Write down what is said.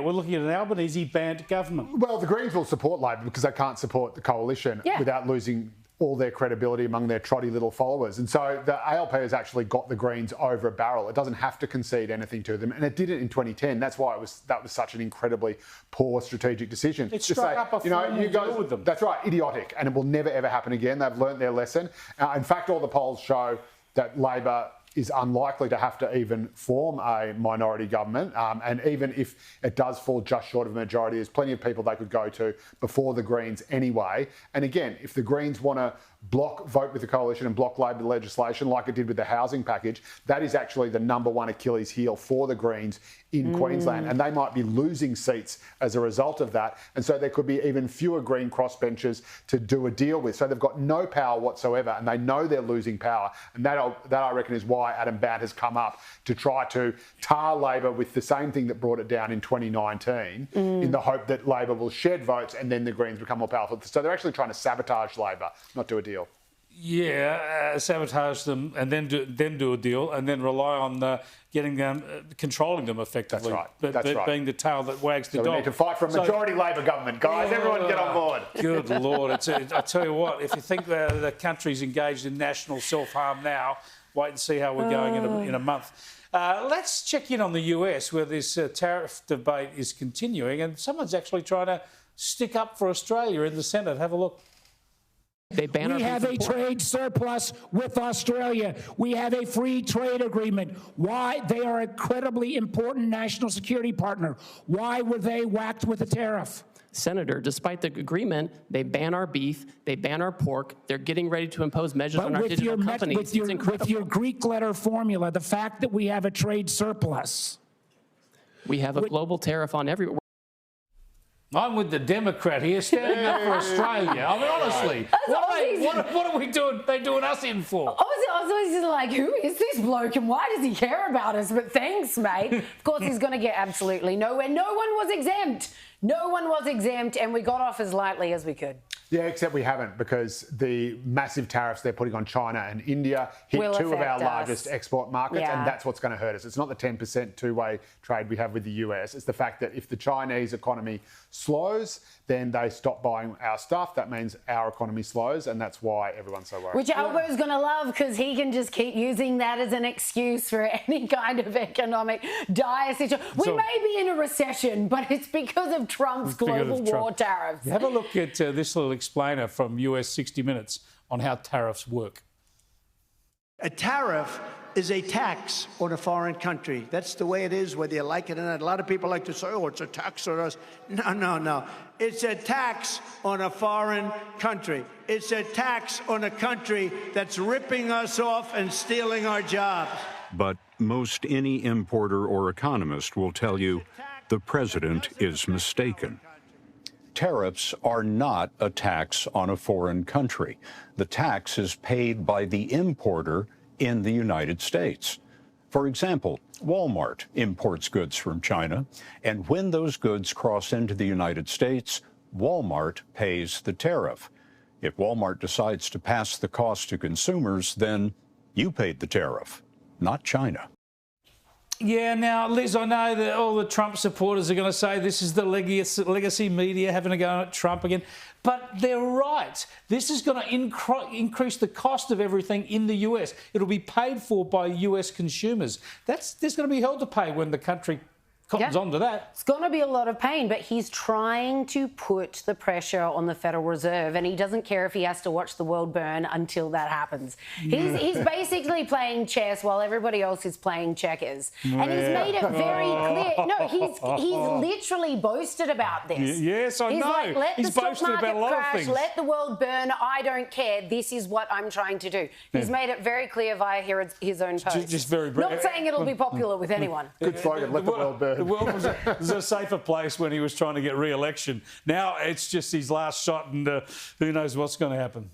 We're looking at an Albanese-backed government. Well, the Greens will support Labor because they can't support the coalition without losing all their credibility among their trotty little followers. And so the ALP has actually got the Greens over a barrel. It doesn't have to concede anything to them. And it did it in 2010. That's why that was such an incredibly poor strategic decision. It struck up a formal deal with them. That's right, idiotic. And it will never, ever happen again. They've learnt their lesson. In fact, all the polls show that Labor is unlikely to have to even form a minority government. And even if it does fall just short of a majority, there's plenty of people they could go to before the Greens anyway. And again, if the Greens want to vote with the coalition and block Labor legislation like it did with the housing package, that is actually the #1 Achilles heel for the Greens in Queensland. And they might be losing seats as a result of that. And so there could be even fewer Green crossbenchers to do a deal with. So they've got no power whatsoever, and they know they're losing power. And that I reckon is why Adam Bant has come up to try to tar Labor with the same thing that brought it down in 2019 in the hope that Labor will shed votes and then the Greens become more powerful. So they're actually trying to sabotage Labor, not do a deal. Yeah, sabotage them and then do a deal and then rely on getting them, controlling them effectively. That's right. Being the tail that wags the dog. We need to fight for a majority Labor government, guys. Everyone get on board. Good Lord. I tell you what, if you think the country's engaged in national self-harm now, wait and see how we're going in a month. Let's check in on the US, where this tariff debate is continuing, and someone's actually trying to stick up for Australia in the Senate. Have a look. We have a trade surplus with Australia. We have a free trade agreement. Why? They are an incredibly important national security partner. Why were they whacked with a tariff? Senator, despite the agreement, they ban our beef, they ban our pork, they're getting ready to impose measures on our digital companies. With your Greek letter formula, the fact that we have a trade surplus. We have a global tariff on everywhere. I'm with the Democrat here, standing up for Australia. I mean, honestly, what are we doing? They doing us in for? I was always just like, who is this bloke and why does he care about us? But thanks, mate. Of course, he's going to get absolutely nowhere. No one was exempt. No one was exempt, and we got off as lightly as we could. Yeah, except we haven't, because the massive tariffs they're putting on China and India hit two of our largest export markets, and that's what's going to hurt us. It's not the 10% two-way trade we have with the US. It's the fact that if the Chinese economy slows, then they stop buying our stuff. That means our economy slows, and that's why everyone's so worried. Which Albo's going to love, because he can just keep using that as an excuse for any kind of economic dire situation. We may be in a recession, but it's because of Trump's global war tariffs. Have a look at this little explainer from US 60 Minutes on how tariffs work. A tariff is a tax on a foreign country. That's the way it is, whether you like it or not. A lot of people like to say, oh, it's a tax on us. No. It's a tax on a foreign country. It's a tax on a country that's ripping us off and stealing our jobs. But most any importer or economist will tell you the president is mistaken. Tariffs are not a tax on a foreign country. The tax is paid by the importer in the United States. For example, Walmart imports goods from China, and when those goods cross into the United States, Walmart pays the tariff. If Walmart decides to pass the cost to consumers, then you paid the tariff, not China. Yeah, now, Liz, I know that all the Trump supporters are going to say this is the legacy media having a go at Trump again. But they're right. This is going to increase the cost of everything in the US. It'll be paid for by US consumers. There's going to be hell to pay when the country comes on to that. It's going to be a lot of pain, but he's trying to put the pressure on the Federal Reserve, and he doesn't care if he has to watch the world burn until that happens. He's basically playing chess while everybody else is playing checkers. And he's made it very clear. No, he's literally boasted about this. Yes, I know. Like, let he's the stock boasted about a lot crash, of things. let the world burn. I don't care. This is what I'm trying to do. He's made it very clear via his own post. Just very Not saying it'll be popular with anyone. Good slogan, let the world burn. The world was a safer place when he was trying to get re-election. Now it's just his last shot, and who knows what's going to happen.